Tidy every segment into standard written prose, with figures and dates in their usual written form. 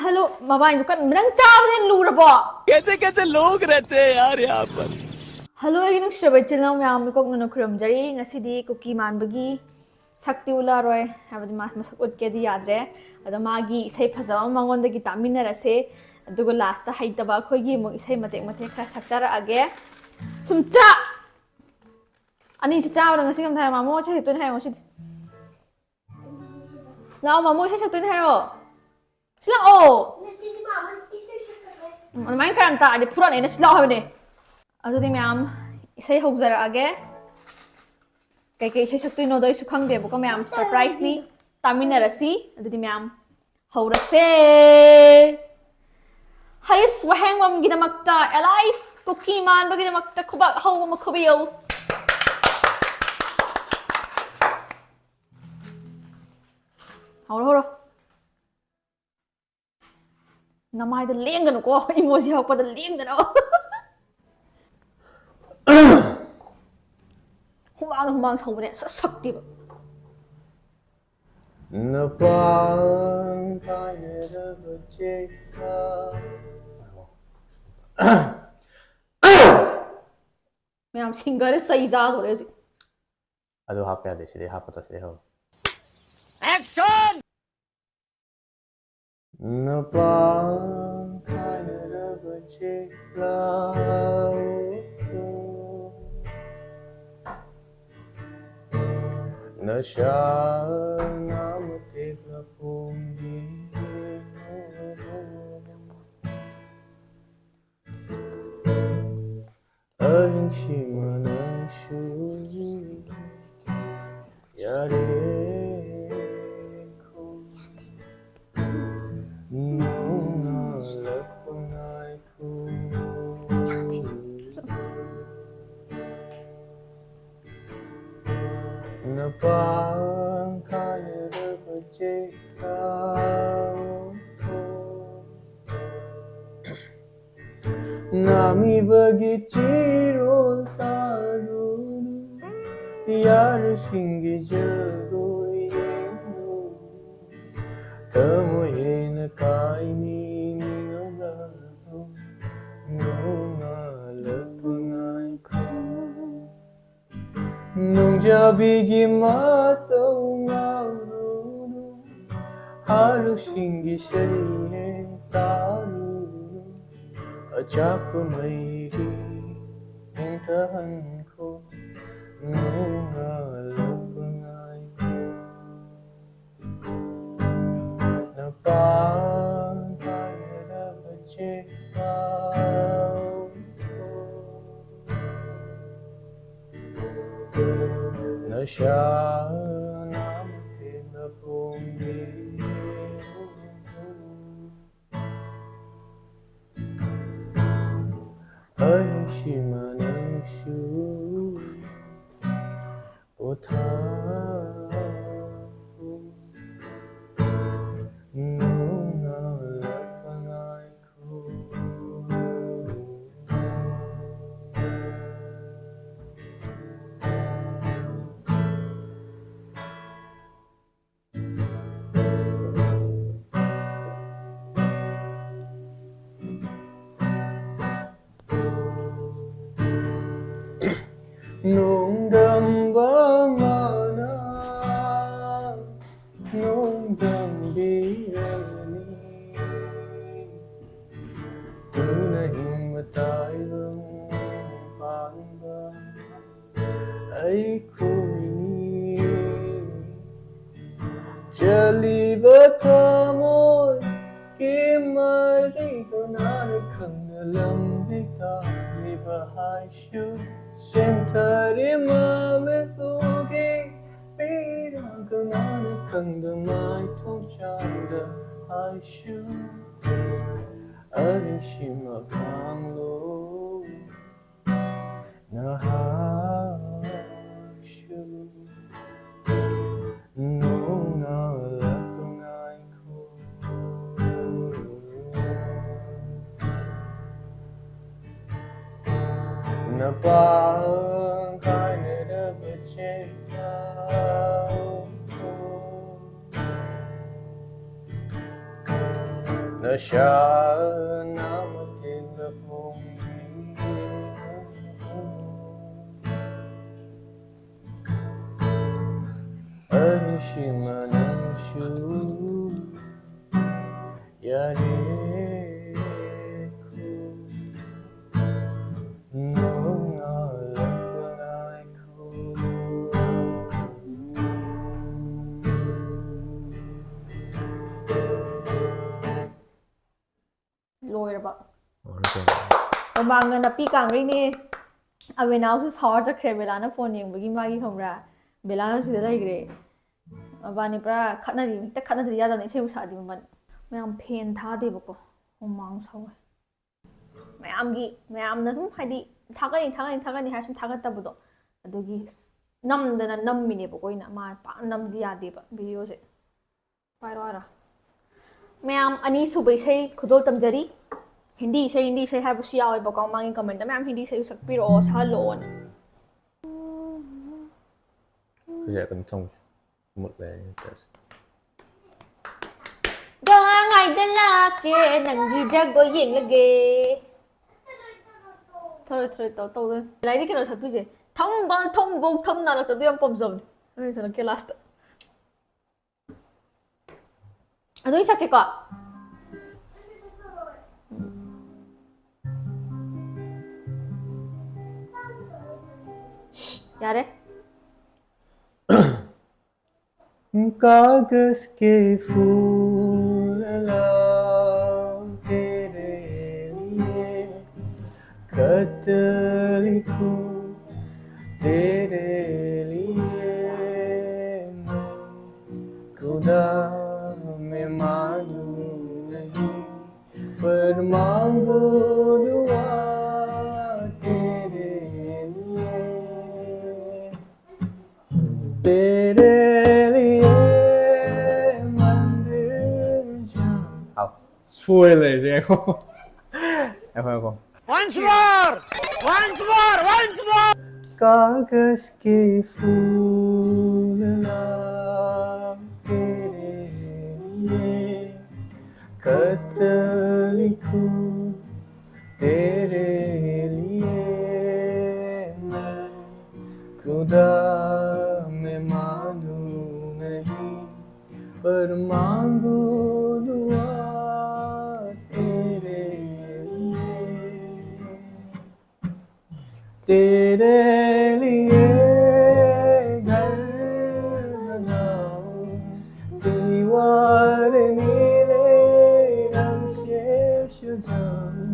Hello mobile दुकान नंग चावने लूरबो कैसे कैसे लोग रहते हैं यार यहाँ पर हेलो आई नुसब इचना मैम को न खुरमजरी ngasi कुकी मानबगी sakti ularoi habadi mas masak utkedi yadre ado magi isai phajaba mangonda gi taminarase adugo last ta haitaba khoigi mo isai matek matek kha sakchara age sumcha ani si chaw ngasi kam thai mamo che tun hai ngosi lao mamo che sak tun hai ro sila o mai kan ta ade puran ene sila habne ado di ma'am isai hojara age kay siya sakto ino doy sukhang debo ko ma'am surprise ni taminarasi adudi ma'am haurase haris wahang mam ginamakta Elise Kuki Manba ginamakta kubak haw makubiyo horo namay do lengano ko emoji hawpa do lengano humang saubre sakti ba napang kaya bacheka ma'am singer सही जाद हो रहे जी ado hap ya de sile hap to sile ho Action! napang kaya bacheka Nasha namate kapumbi Ahing shimanang shu Yare ko Nuna lakunay ko Napang kaya na bachekaw Nami bagi chirol tarun Yar shingi jago yeno Tamo yena kaini nilagado Nunga lapangay ko Nung jabigi mataw ngawruno Halo shingi shariye taruno Achapa mayri intahan ko Nung halapangay ko Napangkaya na bachekaw Nasha namate na pumbiro Ay shimanang shu Otaku Nung halapangay ko Nung dambamana Nung dambirani Tunahing matayang pangba Ay kumini Jali batamoy Kimari ko narakang nalambita Libahay siya Sentari mame toge Pirang kanana kang damay tong chanda Aishu Aling shimakang lo Nahashu Nung nalapangay ko Napang kaya na bachekaw Nasha namatinda pumi Anishimanamshu Yareku Nunga Lapanaiku Loiraba. Mangana pi kangri ni Abenao su saur chakre belana phone yengbagi magi khomra belana sida laigre abani pra khatnari ta khatnari yada ni seu sadi man mayam phen tha debako humang sawe mayam na sum haidi thagani ha sum thagatabdo adugi namdana nammine bako ina ma pa namji yade ba video se paira mayam ani subai sei khudol tamjari Hindi say have siya ay bakaw mangin comment na ma'am hindi say usak pero sa loon. Kaya kan thông một bài Gang ay dalake nang gijago yeng lage. Thôi tao lên. Lại đi cái nào sắp chứ? Thông bông thông nào là tao đi ăn bom rồng. Ơi sao cái last. À tôi chắc cái quoi? यारे कागज के फूल लाऊं तेरे लिए खत लिखूं तेरे लिए मैं खुदा में मानूं नहीं पर मांगो दुआ तेरे लिए मंदिर जाऊं spoiler chứ em không Once more! कागज के फूल लाऊं तेरे लिए खत लिखूं तेरे लिए मैं खुदा में मानूं नहीं पर मांगू दुआ तेरे लिए घर बनाऊं दीवार नीले रंग से सजाऊं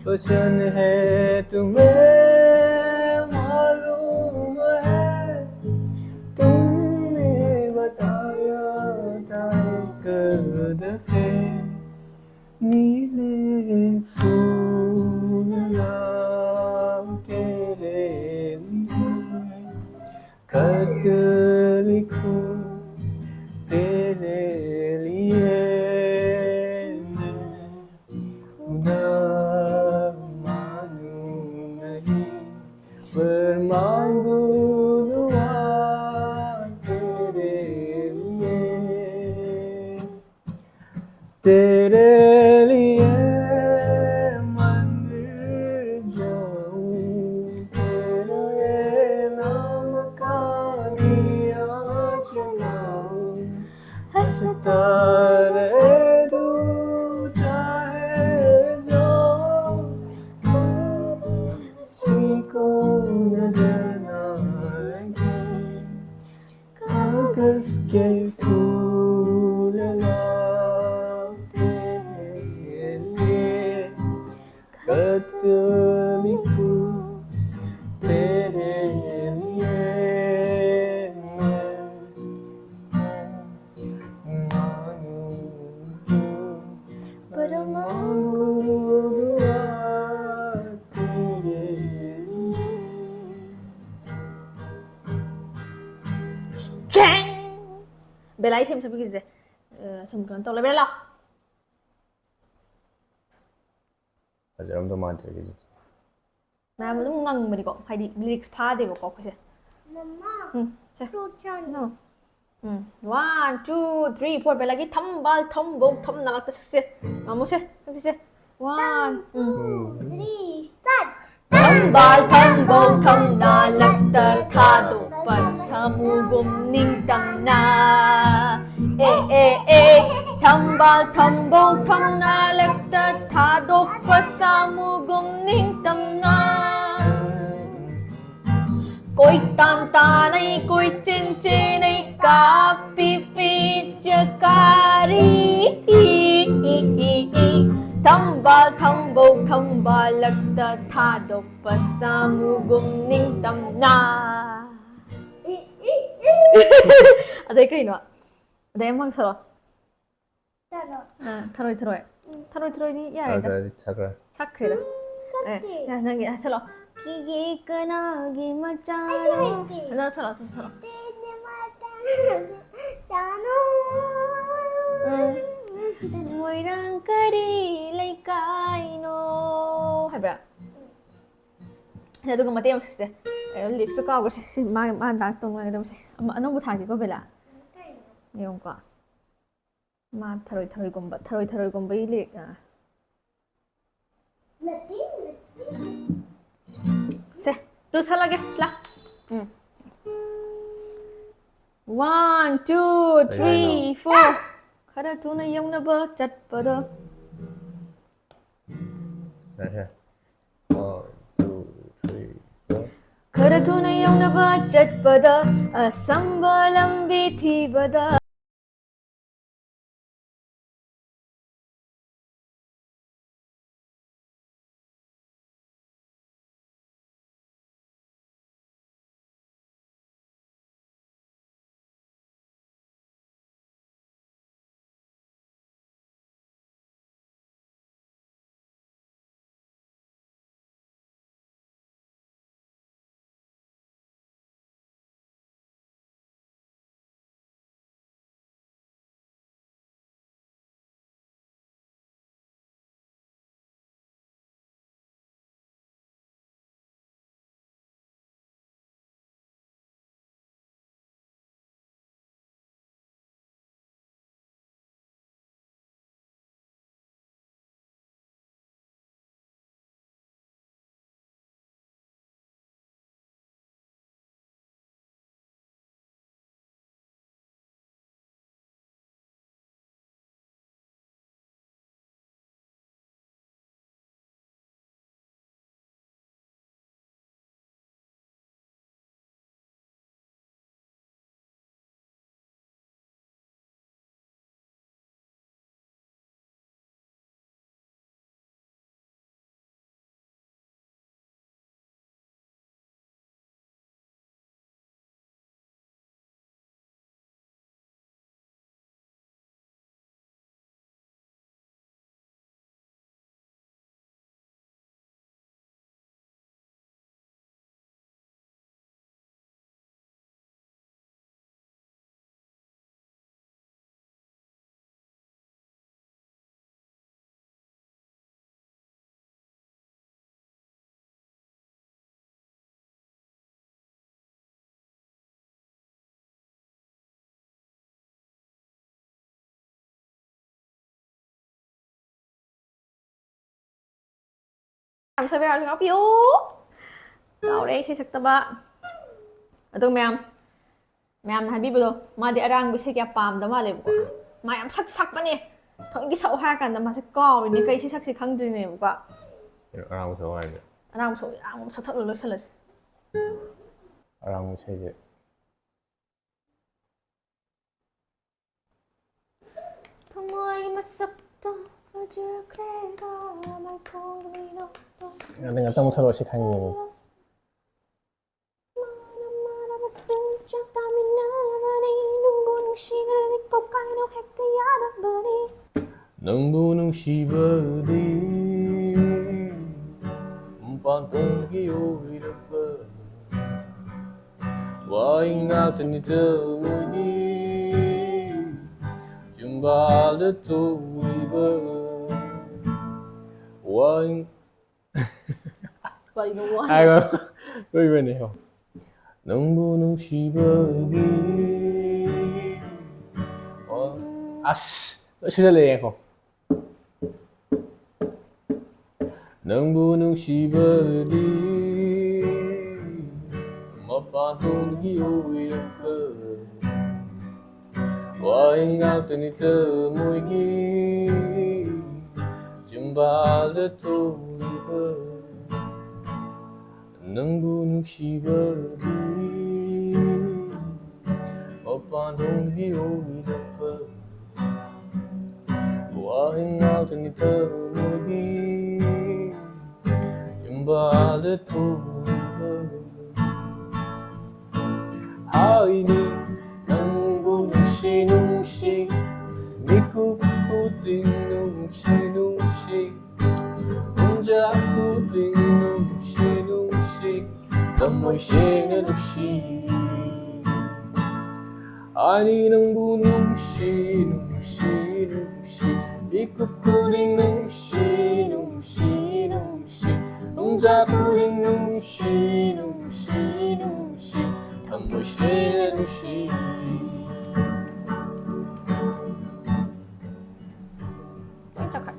पसंद है तुम्हें मालूम है तुमने बताया था एक दफे नीले फूल लाऊं तेरे लिए खत लिखूं तेरे लिए मैं खुदा मानूं नहीं पर मांगू दुआ तेरे लिए मंदिर जाऊं तेरे नाम का दिया जलाऊं हंसता रहे तू चाहे जो हंसी को नजर ना लगे कागज के फूल लाऊं तेरे लिए खत लिखूं तेरे लिए मैं मानूं पर मांगू दुआ तेरे लिए Chang. Belai thêm sao bây giờ? Xong rồi tao lại bé lo. Ajaram to maan chagi Mà nó ngăng mà đi có phải đi lyrics pha để có cái gì? Mama, Sao? fruit jar. No. 1, 2, 3, 4 lagi tambal tombong tom nalak sih. Kamu sih, sih. 1, 3, start. tambal tombong tom nalak tertado tamu gumning tamna. Tambal tombong tom nalak tertado pasamu gumning tamna. Koi tan tan ay koi chin chin ay kapipi jakari. Tambal tambol tambalak ta thado pasamu gumning tamna. Ada kay no? Ada yang mang salo? Taro. Taroy taroy. Taroy taroy ni ya ida. 잠깐. Sakre. Ya nangi salo. Kiki kanagi macharo. Na salo salo. Moirang kari laikai no. Haba. Saya tu mati am sih. Lips tu kau sih ma dance tu ma एकदम sih. Ano bu thagi ko bela. Yung ka. Ma taroy gomba ili. Se, tu salah lagi lah. 1, 2, 3, 4. Kada tu na yung na ba chat pada. 자, 1, 2, 3, 4. Kada tu na yung na ba chat pada. Sambalam biti bada. Sabi harus ngap yuk. Kau deh saya sakta ba. Atong ma'am. Ma'am na habibo do. Ma di arang bisa kya pam da ma le ko. Ma yam sak ba ni. Thong gi sau ha kan da ma se ko ni kai sak si khang dri ne ko. 아랑무 좋아하는데. Arang so sak thak lo salas. 아랑무 세개. Thamoy masakta vaja krega mai thong mi no. 내가 짱무처럼 시간이. Shak Taminarasi nung sinar ko kaino hekta yada bani. 능부능 시버디 umpantungiyo irapa waing atni tamuni jumbal tuliba waing Balik na 아이고 왜 이러네요 능부능 시버디 아씨 실례해요. 능부능 시버리 마파돈 기오이르크 와잉아뜨니 뜨모이기 짐발레 토르크 능부능 시버리 마파돈 기오이르크 와잉아뜨니 뜨모이기 짐발레 토르크 아이니 능부능시 능시 미쿠쿠딩 능시 능시 혼자 쿠딩 능시 능시 덤모이시네 능시 아니 능부능시 능시 능시 미쿠쿠딩 능시 능시 능시 혼자 쿠딩 능시 능시 능시 덤모이시네 능시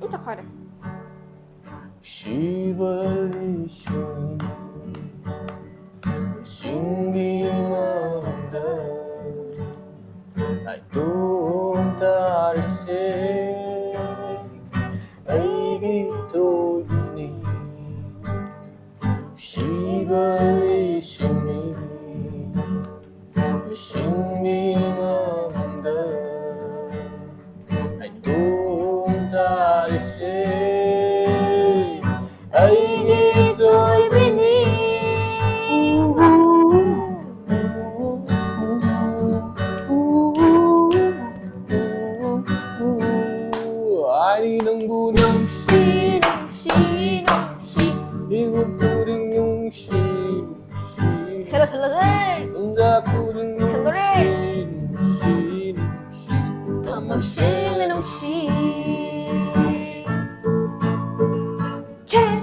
깜짝하래. 시벌리션 신기만데 I don't say 에이기 도이니 시벌리션이 신기만데 I don't say 에이기 도이니 아니 능부능시 능시 능시 미국 뿌링 용시 능시 젤로 젤로들. 혼자 뿌링 전도래. 능시 능시 덤모이시네 능시. chen.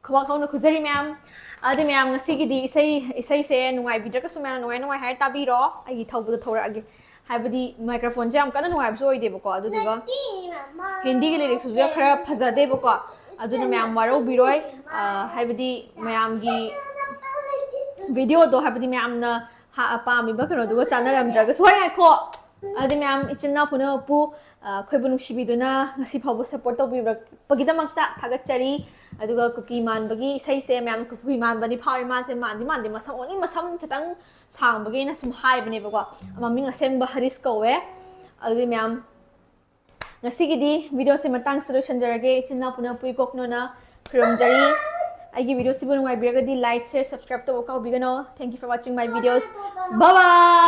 Kuwang kau nak kuzari ma'am. Adi ma'am ngasi gidi isay se nungai bidra ka sumela nungai hai tabi ro. Ai thau bu thau ra agi. Haibadi microphone jam kana nungai bso ide bako adu duga. Hindi ke lyrics su khara phajade bako. Adu na ma'am waro biroi haibadi ma'am gi video do haibadi ma'am na ha pa mi ba kano duga chanaram jaga soya ko. Adi ma'am ichna puna pu khoi bunung shibiduna ngasi phabu support to bi pagidamakta thagachari aduga Kuki Manbagi sai se ma'am Kuki Manbani phawi ma se mandi masam oni masam khatang sang bagi na sum hai bane bago amaming aseng ba haris ko we adi ma'am ngasi gidi video se matang solution jarage ichna puna pu kokno na khrom jari agi video si bunung ai biraga di like share subscribe to ka bigano. Thank you for watching my videos. Bye bye.